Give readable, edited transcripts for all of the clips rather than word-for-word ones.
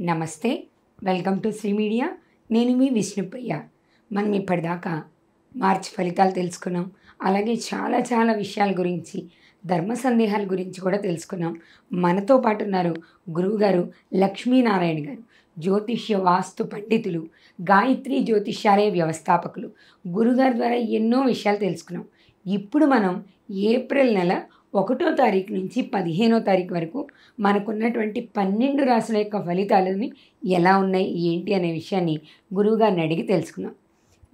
నమస్తే, welcome to Shri media. నేను మీ విష్ణుప్రియ. మనం ఇప్పటిదాకా మార్చి ఫలితాలు తెలుసుకున్నాం. అలాగే చాలా విషయాల గురించి, ధర్మ సందేహాల గురించి కూడా తెలుసుకున్నాం. మనతో పాటు ఉన్నారు గురువుగారు లక్ష్మీనారాయణ గారు, జ్యోతిష్య వాస్తు పండితులు, గాయత్రి జ్యోతిష్యాలయ వ్యవస్థాపకులు. గురుగారి ద్వారా ఎన్నో విషయాలు తెలుసుకున్నాం. ఇప్పుడు మనం ఏప్రిల్ నెల 1వ తారీఖు నుంచి 15వ తారీఖు వరకు మనకున్నటువంటి 12 రాశుల యొక్క ఫలితాలని ఎలా ఉన్నాయి, ఏంటి అనే విషయాన్ని గురువుగారిని అడిగి తెలుసుకుందాం.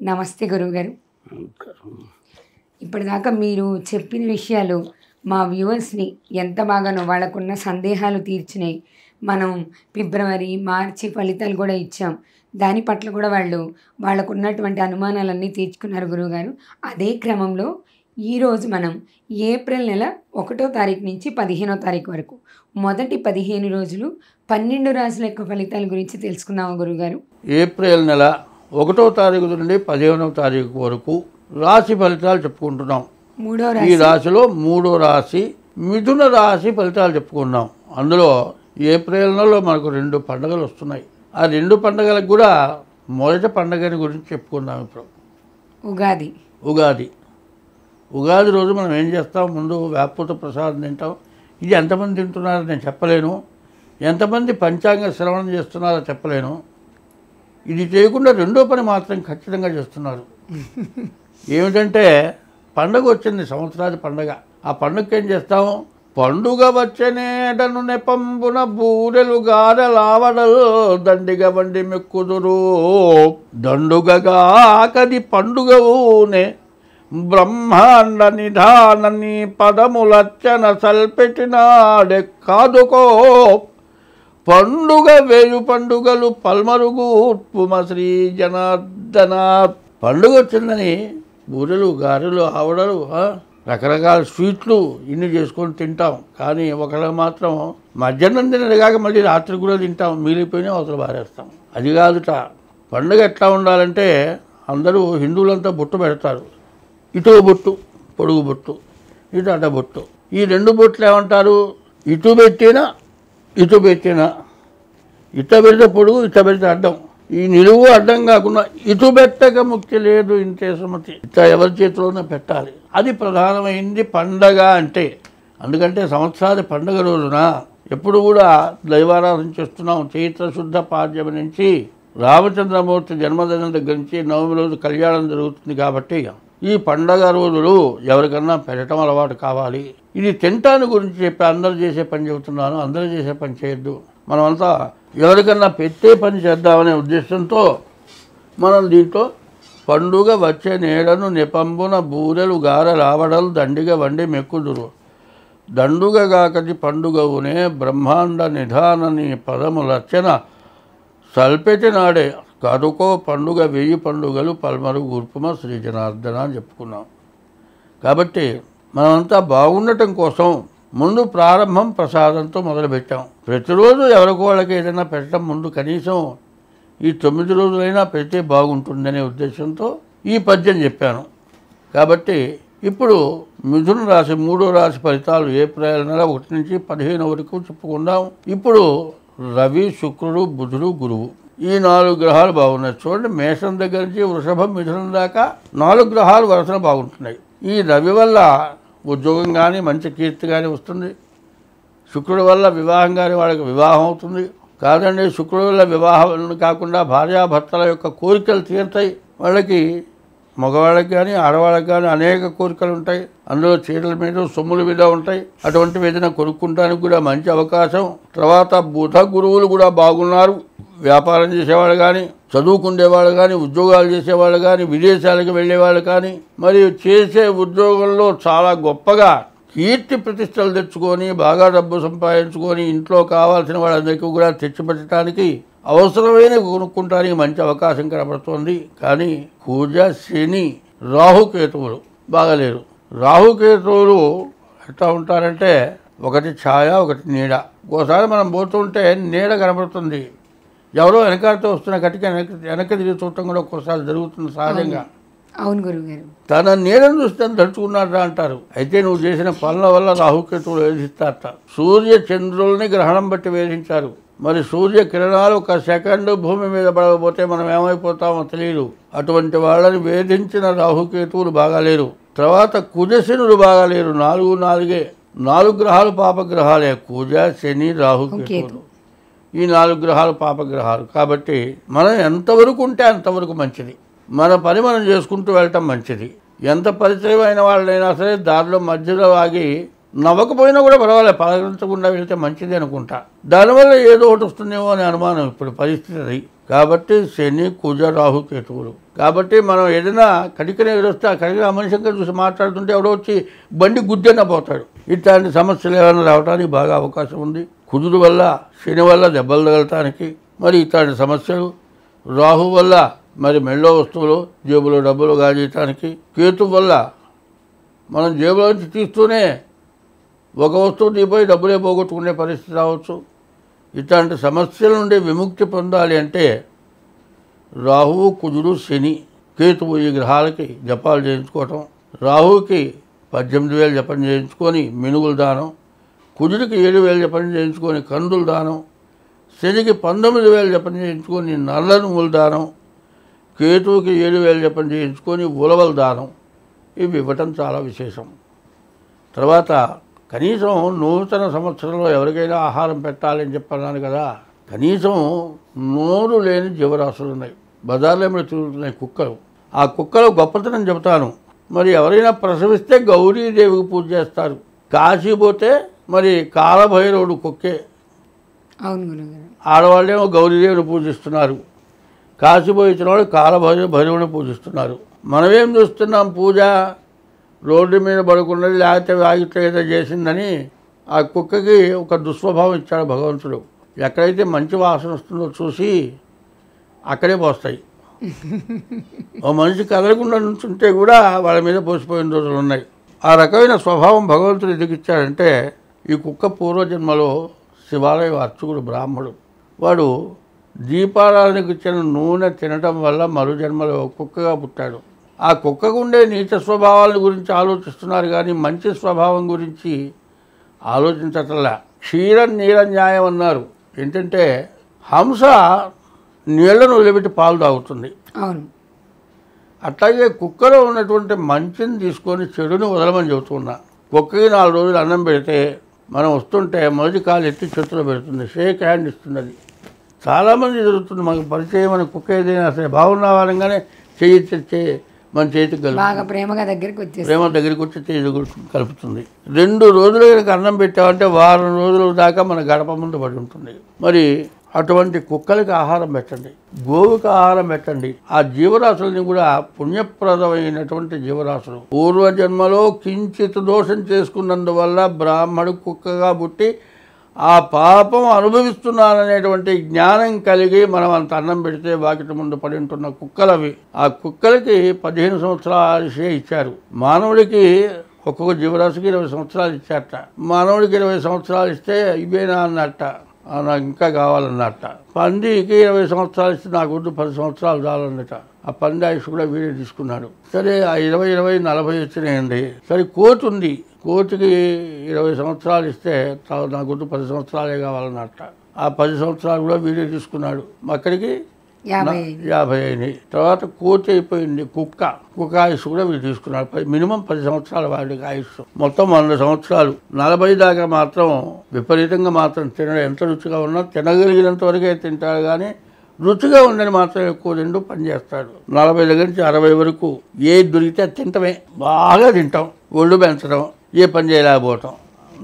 నమస్తే గురువుగారు. ఇప్పటిదాకా మీరు చెప్పిన విషయాలు మా వ్యూవర్స్ని ఎంత బాగానో వాళ్ళకున్న సందేహాలు తీర్చినాయి. మనం ఫిబ్రవరి, మార్చి ఫలితాలు కూడా ఇచ్చాం. దాని పట్ల కూడా వాళ్ళకు ఉన్నటువంటి అనుమానాలన్నీ తీర్చుకున్నారు గురువుగారు. అదే క్రమంలో ఈరోజు మనం ఏప్రిల్ నెల 1వ తారీఖు నుంచి 15వ తారీఖు వరకు మొదటి 15 రోజులు 12 రాశుల యొక్క ఫలితాల గురించి తెలుసుకుందాము గురువుగారు. ఏప్రిల్ నెల 1వ తారీఖు నుండి 15వ తారీఖు వరకు రాశి ఫలితాలు చెప్పుకుంటున్నాం. ఈ రాశిలో 3వ రాశి మిథున రాశి ఫలితాలు చెప్పుకున్నాం. అందులో ఏప్రిల్ నెలలో మనకు 2 పండుగలు వస్తున్నాయి. ఆ 2 పండుగలకు కూడా మొదటి పండుగని గురించి చెప్పుకుందాం. ఇప్పుడు ఉగాది రోజు మనం ఏం చేస్తాం? ముందు వేపపూత ప్రసాదం తింటాం. ఇది ఎంతమంది తింటున్నారో నేను చెప్పలేను, ఎంతమంది పంచాంగ శ్రవణం చేస్తున్నారో చెప్పలేను. ఇది చేయకుండా రెండో పని మాత్రం ఖచ్చితంగా చేస్తున్నారు. ఏమిటంటే పండుగ వచ్చింది, సంవత్సరాది పండుగ. ఆ పండుగకి ఏం చేస్తాము? పండుగ వచ్చనేటను నెపంబున బూరెలు గారెలావడలు దండిగ బండి మెక్కుదురు దండుగగా కది పండుగవునే బ్రహ్మాండ నిధానని పదములచ్చన సల్పెట్టినాడే కాదుకో పండుగ వేయు పండుగలు పల్మరుగుమ శ్రీ జనార్దన. పండుగ వచ్చిందని బూరెలు గారెలు ఆవడలు రకరకాల స్వీట్లు ఇన్ని చేసుకొని తింటాం. కానీ ఒకళ్ళు మాత్రం మధ్యాహ్నం తినది కాక మళ్ళీ రాత్రి కూడా తింటాం. మిగిలిపోయినా అవతల బారేస్తాం. అది కాదుట. పండుగ ఎట్లా ఉండాలంటే అందరూ హిందువులంతా బొట్టు పెడతారు. ఇటు బొట్టు, పొడుగు బొట్టు, ఇటు అడ్డ బొట్టు. ఈ 2 బొట్లు ఏమంటారు? ఇటు పెట్టినా ఇట పెడితే పొడుగు, ఇట పెడితే అడ్డం. ఈ నిలువు అడ్డం కాకుండా ఇటు పెట్టక ముక్తి లేదు ఇంతే సుమతి. ఇట్లా ఎవరి చేతిలోనే పెట్టాలి. అది ప్రధానమైంది పండగ అంటే. అందుకంటే సంవత్సరాది పండుగ రోజున ఎప్పుడు కూడా దైవారాధన చేస్తున్నాం. చైత్ర శుద్ధ పాడ్యమి నుంచి రామచంద్రమూర్తి జన్మదినం దగ్గర నుంచి నవమి రోజు కళ్యాణం జరుగుతుంది. కాబట్టి ఈ పండగ రోజులు ఎవరికన్నా పెట్టడం అలవాటు కావాలి. ఇది తింటాను గురించి చెప్పి అందరూ చేసే పని చెబుతున్నాను. అందరూ చేసే పని చేయొద్దు. మనమంతా ఎవరికన్నా పెట్టే పని చేద్దామనే ఉద్దేశంతో మనం దీంట్లో పండుగ వచ్చే నేడను నెపంబున బూరెలు గారె రావడలు దండిగ వండి మెక్కుదురు దండుగగాకది పండుగవునే బ్రహ్మాండ నిధానని పదములర్చన సల్పెటి నాడే కరుకో పండుగ వేయి పండుగలు పల్మరు గుర్పుమ శ్రీ జనార్దన అని చెప్పుకున్నాం. కాబట్టి మనమంతా బాగుండటం కోసం ముందు ప్రారంభం ప్రసాదంతో మొదలుపెట్టాం. ప్రతిరోజు ఎవరికి వాళ్ళకి ఏదైనా పెట్టడం ముందు కనీసం ఈ 9 రోజులైనా పెడితే బాగుంటుందనే ఉద్దేశంతో ఈ పద్యం చెప్పాను. కాబట్టి ఇప్పుడు మిథున రాశి 3వ రాశి ఫలితాలు ఏప్రిల్ నెల 1 నుంచి 15 వరకు చెప్పుకుందాం. ఇప్పుడు రవి, శుక్రుడు, బుధుడు, గురువు ఈ 4 గ్రహాలు బాగున్నాయి. చూడండి, మేషం దగ్గర నుంచి వృషభం, మిథునం దాకా 4 గ్రహాలు వరుసన బాగుంటున్నాయి. ఈ రవి వల్ల ఉద్యోగం కానీ మంచి కీర్తి కానీ వస్తుంది. శుక్రుడి వల్ల వివాహం కానీ వాళ్ళకి వివాహం అవుతుంది. కాదండి, శుక్రుడి వల్ల వివాహం కాకుండా భార్యాభర్తల యొక్క కోరికలు తీరుతాయి. వాళ్ళకి మగవాళ్ళకి కానీ ఆడవాళ్ళకి కానీ అనేక కోరికలు ఉంటాయి. అందులో చీరల మీద, సొమ్ముల మీద ఉంటాయి. అటువంటివి ఏదైనా కొనుక్కుంటానికి కూడా మంచి అవకాశం. తర్వాత బుధ గురువులు కూడా బాగున్నారు. వ్యాపారం చేసేవాళ్ళు కానీ, చదువుకునేవాళ్ళు కానీ, ఉద్యోగాలు చేసేవాళ్ళు కానీ, విదేశాలకు వెళ్ళేవాళ్ళు కానీ, మరియు చేసే ఉద్యోగంలో చాలా గొప్పగా కీర్తి ప్రతిష్టలు తెచ్చుకొని బాగా డబ్బు సంపాదించుకొని ఇంట్లో కావాల్సిన వాళ్ళందరికీ కూడా తెచ్చిపెట్టడానికి అవసరమైన కొనుక్కుంటానికి మంచి అవకాశం కనబడుతోంది. కానీ కుజ, శని, రాహుకేతువులు బాగలేరు. రాహుకేతువులు ఎట్లా ఉంటారంటే ఒకటి ఛాయ, ఒకటి నీడ. ఒకసారి మనం పోతుంటే నీడ కనబడుతుంది, ఎవరో వెనకాలతో వస్తున్న కటిక వెనక్కి తిరిగి చూడటం కూడా ఒక్కోసారి జరుగుతుంది సహజంగా. అవును గురువుగారు. తన నీడను చూస్తే తడుచుకున్నాడు అంటారు. అయితే నువ్వు చేసిన పనుల వల్ల రాహుకేతువులు వేధిస్తారట. సూర్య చంద్రుల్ని గ్రహణం బట్టి వేధించారు. మరి సూర్య కిరణాలు ఒక సెకండ్ భూమి మీద పడకపోతే మనం ఏమైపోతామో తెలియదు. అటువంటి వాళ్ళని వేధించిన రాహుకేతువులు బాగాలేరు. తర్వాత కుజశనులు బాగాలేరు. 4 గ్రహాలు పాపగ్రహాలే. కుజ, శని, రాహుకేతువులు, ఈ 4 గ్రహాలు పాపగ్రహాలు. కాబట్టి మనం ఎంతవరకు ఉంటే అంతవరకు మంచిది. మన పని మనం చేసుకుంటూ వెళ్ళటం మంచిది. ఎంత పరిచయమైన వాళ్ళైనా సరే దారిలో మధ్యలో ఆగి నవ్వకపోయినా కూడా పర్వాలేదు, పలకరించకుండా వెళితే మంచిది అనుకుంటా. దానివల్ల ఏదో ఒకటి వస్తుందేమో అని అనుమానం ఇప్పుడు పరిస్థితి అది. కాబట్టి శని, కుజ, రాహుకేతువులు. కాబట్టి మనం ఏదైనా కడికనే వస్తే ఆ కడిగిన మనిషిగా చూసి మాట్లాడుతుంటే ఎవడో వచ్చి బండి గుద్దెన్న పోతాడు. ఇట్లాంటి సమస్యలు ఏమైనా రావడానికి బాగా అవకాశం ఉంది. కుజుడు వల్ల, శని వల్ల దెబ్బలు తగలటానికి, మరి ఇట్లాంటి సమస్యలు. రాహు వల్ల మరి మెళ్ళో వస్తువులు, జేబులో డబ్బులు గాజేయటానికి. కేతు వల్ల మనం జేబులో నుంచి తీస్తూనే ఒక వస్తువు దిగిపోయి డబ్బులే పోగొట్టుకునే పరిస్థితి రావచ్చు. ఇట్లాంటి సమస్యల నుండి విముక్తి పొందాలి అంటే రాహువు, కుజుడు, శని, కేతువు ఈ గ్రహాలకి జపాలు చేయించుకోవటం. రాహువుకి 18,000 జపం చేయించుకొని మినుగులు దానం, కుజుడికి 7,000 జపం చేయించుకొని కందులు దానం, శనికి 19,000 జపం చేయించుకొని నల్ల నువ్వులు దానం, కేతువుకి 7,000 జపం చేయించుకొని ఉలవల దానం. ఇవి ఇవ్వటం చాలా విశేషం. తర్వాత కనీసం నూతన సంవత్సరంలో ఎవరికైనా ఆహారం పెట్టాలని చెప్పన్నాను కదా, కనీసం నోరు లేని జీవరాశులు ఉన్నాయి. బజార్లో ఏమైనా తిరుగుతున్నాయి కుక్కలు. ఆ కుక్కలు గొప్పతనం చెబుతాను. మరి ఎవరైనా ప్రసవిస్తే గౌరీదేవికి పూజ చేస్తారు. కాశీ పోతే మరి కాలభైరవుడు కుక్కే. అవును గురుగారు. ఆడవాళ్ళేమో గౌరీదేవిని పూజిస్తున్నారు. కాశీ పోయించిన వాళ్ళు కాలభైరవుని పూజిస్తున్నారు. మనమేం చూస్తున్నాం? పూజ రోడ్డు మీద పడుకున్నది, లేకపోతే వాగితే ఏదో చేసిందని ఆ కుక్కకి ఒక దుస్వభావం ఇచ్చాడు భగవంతుడు. ఎక్కడైతే మంచి వాసన వస్తుందో చూసి అక్కడే పోస్తాయి. ఓ మనిషి కదలకుండా నుంచుంటే కూడా వాళ్ళ మీద పోసిపోయిన రోజులు ఉన్నాయి. ఆ రకమైన స్వభావం భగవంతుడు ఎందుకు ఇచ్చాడంటే, ఈ కుక్క పూర్వజన్మలో శివాలయ అర్చకుడు బ్రాహ్మడు. వాడు దీపారాధనకు ఇచ్చిన నూనె తినటం వల్ల మరో జన్మలో కుక్కగా పుట్టాడు. ఆ కుక్కకు ఉండే నీచ స్వభావాల గురించి ఆలోచిస్తున్నారు కానీ మంచి స్వభావం గురించి ఆలోచించటంలా. క్షీర నీల న్యాయం అన్నారు. ఏంటంటే హంస నీళ్లను వదిలిపెట్టి పాలు తాగుతుంది. అవును. అట్లాగే కుక్కలో ఉన్నటువంటి మంచిని తీసుకొని చెడుని వదలమని చెబుతున్నా. కుక్కకి 4 రోజులు అన్నం పెడితే మనం వస్తుంటే మొదటి కాలు ఎత్తి చేతిలో పెడుతుంది, షేక్ హ్యాండ్ ఇస్తుంది. అది చాలామంది జరుగుతుంది. మనకు పరిచయం అని కుక్క ఏదైనా సరే బాగున్నావాలంగానే చెయ్యి మన చేతికి బాగా ప్రేమగా దగ్గరికి వచ్చి చేతి కలుపుతుంది. 2 రోజులు కనుక అన్నం పెట్టామంటే వారం రోజుల దాకా మన గడప ముందు పడి ఉంటుంది. మరి అటువంటి కుక్కలకి ఆహారం పెట్టండి, గోవుకి ఆహారం పెట్టండి. ఆ జీవరాశులని కూడా పుణ్యప్రదమైనటువంటి జీవరాశులు. పూర్వజన్మలో కించిత్ దోషం చేసుకున్నందువల్ల బ్రాహ్మడు కుక్కగా పుట్టి ఆ పాపం అనుభవిస్తున్నాననేటువంటి జ్ఞానం కలిగి మనం అంత అన్నం పెడితే వాకిటి ముందు పడి ఉంటున్న కుక్కలవి. ఆ కుక్కలకి 15 సంవత్సరాలు ఇచ్చారు. మానవుడికి ఒక్కొక్క జీవరాశికి 20 సంవత్సరాలు ఇచ్చారట. మానవుడికి 20 సంవత్సరాలు ఇస్తే ఇవేనా అన్నట్ట, నాకు ఇంకా కావాలన్నట్ట. పందికి 20 సంవత్సరాలు ఇస్తే నాకు వద్దు 10 సంవత్సరాలు చాలన్నట. ఆ పంది ఆయుష్ కూడా వీడే తీసుకున్నాడు. సరే ఆ 20, 40 వచ్చినాయండి. సరే కోతి ఉంది, కోతికి 20 సంవత్సరాలు ఇస్తే నాకు వద్దు 10 సంవత్సరాలే కావాలన్నట్ట. ఆ 10 సంవత్సరాలు కూడా వీడే తీసుకున్నాడు. అక్కడికి 50 అయినాయి. తర్వాత కోతి అయిపోయింది. కుక్క ఆయుష్ కూడా వీడు తీసుకున్నాడు. మినిమం 10 సంవత్సరాలు వాడికి ఆయుష్. మొత్తం 100 సంవత్సరాలు. 40 దాకా మాత్రం విపరీతంగా మాత్రం తినడం, ఎంత రుచిగా ఉన్నా తినగలిగినంత వరకే తింటాడు కానీ రుచిగా ఉండని మాత్రం ఎక్కువ తింటూ పనిచేస్తాడు. 40 దగ్గర నుంచి 60 వరకు ఏది దొరికితే తింటమే, బాగా తింటాం. ఒళ్ళు పెంచడం, ఏ పని చేయలేకపోవటం.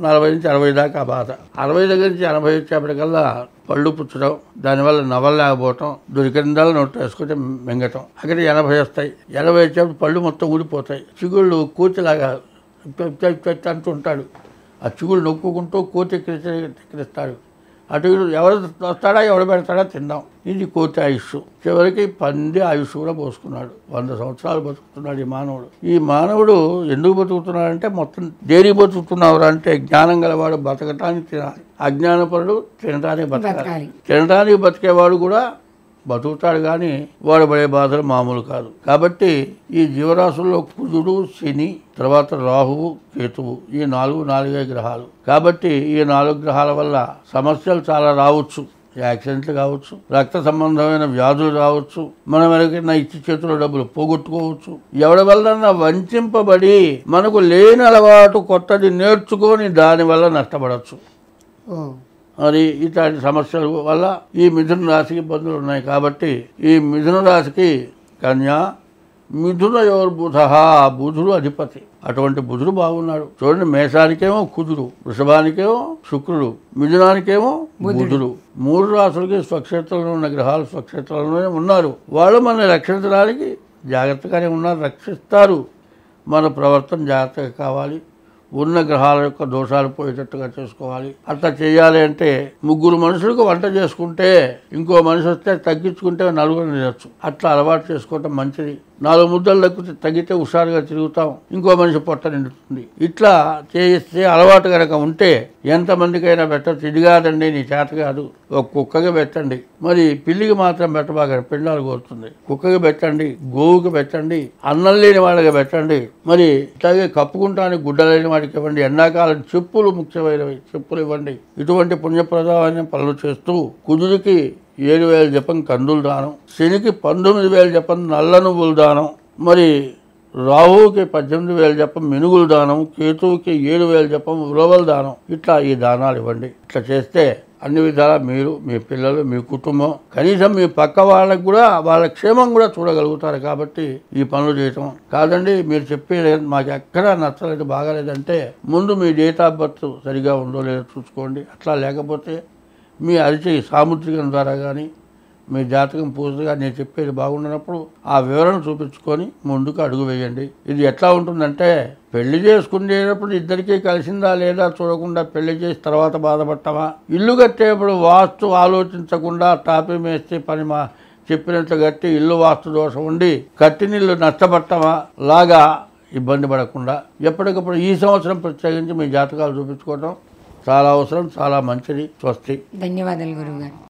40 నుంచి 60 దాకా బాధ. 60 దగ్గర నుంచి 80 వచ్చేప్పటికల్లా పళ్ళు పుచ్చడం, దానివల్ల నవ్వలేకపోవటం, దొరికిందల్లా నోట్ వేసుకుంటే మింగటం. అక్కడ 80 వస్తాయి. 80 వచ్చేప్పుడు పళ్ళు మొత్తం ఊడిపోతాయి. చిగుళ్ళు కోతిలాగా అంటుంటాడు. ఆ చిగుళ్ళు నొక్కుకుంటూ కోతి ఎక్కిరిస్తాడు. అటు ఎవరు వస్తాడా ఎవడు పెడతాడా తిందాం. ఇది కోతి ఆయుష్. చివరికి పంది ఆయుష్ కూడా పోసుకున్నాడు. 100 సంవత్సరాలు బతుకుతున్నాడు ఈ మానవుడు. ఈ మానవుడు ఎందుకు బతుకుతున్నాడంటే మొత్తం దేనికి బతుకుతున్నావు అంటే జ్ఞానం గలవాడు బతకటానికి తినాలి, అజ్ఞానపరుడు తినడానికి బతకాలి. తినడానికి బతికేవాడు కూడా బతుకుతాడు కానీ వాడు పడే బాధలు మామూలు కాదు. కాబట్టి ఈ జీవరాశుల్లో కుజుడు, శని, తర్వాత రాహువు, కేతువు ఈ నాలుగే గ్రహాలు. కాబట్టి ఈ 4 గ్రహాల వల్ల సమస్యలు చాలా రావచ్చు. యాక్సిడెంట్లు కావచ్చు, రక్త సంబంధమైన వ్యాధులు రావచ్చు, మనం ఎవరికైనా ఇచ్చి చేతిలో డబ్బులు పోగొట్టుకోవచ్చు, ఎవరి వల్ల వంచింపబడి మనకు లేని అలవాటు కొత్తది నేర్చుకొని దానివల్ల నష్టపడవచ్చు. మరి ఇట్లాంటి సమస్యల వల్ల ఈ మిథున రాశికి ఇబ్బందులు ఉన్నాయి. కాబట్టి ఈ మిథున రాశికి కన్యా, మిథునయోర్బుధ, బుధుడు అధిపతి. అటువంటి బుధుడు బాగున్నాడు. చూడండి, మేషానికేమో కుజుడు, వృషభానికేమో శుక్రుడు, మిథునానికేమో బుధుడు. 3 రాశులకి స్వక్షేత్రంలో ఉన్న గ్రహాలు స్వక్షేత్రంలోనే ఉన్నారు. వాళ్ళు మనల్ని రక్షించడానికి జాగ్రత్తగానే ఉన్నారు, రక్షిస్తారు. మన ప్రవర్తన జాగ్రత్తగా కావాలి. ఉన్న గ్రహాల యొక్క దోషాలు పోయేటట్టుగా చేసుకోవాలి. అట్లా చేయాలి అంటే 3 మనుషులకు వంట చేసుకుంటే ఇంకో మనిషి వస్తే తగ్గించుకుంటే 4 తినచ్చు. అట్లా అలవాటు చేసుకోవటం మంచిది. 4 ముద్దలు తగ్గితే హుషారుగా తిరుగుతాం, ఇంకో మనిషి పొట్ట నిండుతుంది. ఇట్లా చేస్తే అలవాటు కనుక ఉంటే ఎంతమందికైనా పెట్టచ్చు. ఇది కాదండి నీ చేత కాదు, ఒక కుక్కకి పెట్టండి, మరి పిల్లికి మాత్రం పెట్టబాగా, పిండాలు కోరుతుంది. కుక్కకి పెట్టండి, గోవుకి పెట్టండి, అన్నం లేని వాళ్ళకి పెట్టండి, మరి ఇట్లాగే కప్పుకుంటానికి గుడ్డ లేని వాడికి ఇవ్వండి. ఎండాకాలం చెప్పులు ముఖ్యమైనవి, చెప్పులు ఇవ్వండి. ఇటువంటి పుణ్యప్రదమైన పనులు చేస్తూ కుజుడికి 7,000 జపం కందులు దానం, శనికి 19,000 జపం నల్ల నువ్వులు దానం, మరి రాహువుకి 18,000 జపం మినుగులు దానం, కేతువుకి 7,000 జపం ఉలవల దానం. ఇట్లా ఈ దానాలు ఇవ్వండి. ఇట్లా చేస్తే అన్ని విధాలా మీరు, మీ పిల్లలు, మీ కుటుంబం, కనీసం మీ పక్క వాళ్ళకు కూడా వాళ్ళ క్షేమం కూడా చూడగలుగుతారు. కాబట్టి ఈ పనులు చేయటం కాదండి. మీరు చెప్పేది మాకు ఎక్కడా నచ్చలేదు, బాగాలేదంటే ముందు మీ డేట్ ఆఫ్ బర్త్ సరిగా ఉందో లేదో చూసుకోండి. అట్లా లేకపోతే మీ అరిచేయి సాముద్రికం ద్వారా కానీ మీ జాతకం పూర్తిగా నేను చెప్పేది బాగుండనప్పుడు ఆ వివరణ చూపించుకొని ముందుకు అడుగు వేయండి. ఇది ఎట్లా ఉంటుందంటే, పెళ్లి చేసుకునేటప్పుడు ఇద్దరికీ కలిసిందా లేదా చూడకుండా పెళ్లి చేసి తర్వాత బాధపడతామా, ఇల్లు కట్టేప్పుడు వాస్తు ఆలోచించకుండా టాపీ మేస్తే పని చెప్పినట్లు కట్టి ఇల్లు వాస్తు దోషం ఉండి కట్టినిల్లు నష్టపడతామా లాగా ఇబ్బంది పడకుండా ఎప్పటికప్పుడు ఈ సంవత్సరం ప్రత్యేకించి మీ జాతకాలు చూపించుకోవడం చాలా అవసరం, చాలా మంచిది. స్వస్తి. ధన్యవాదాలు గురువుగారు.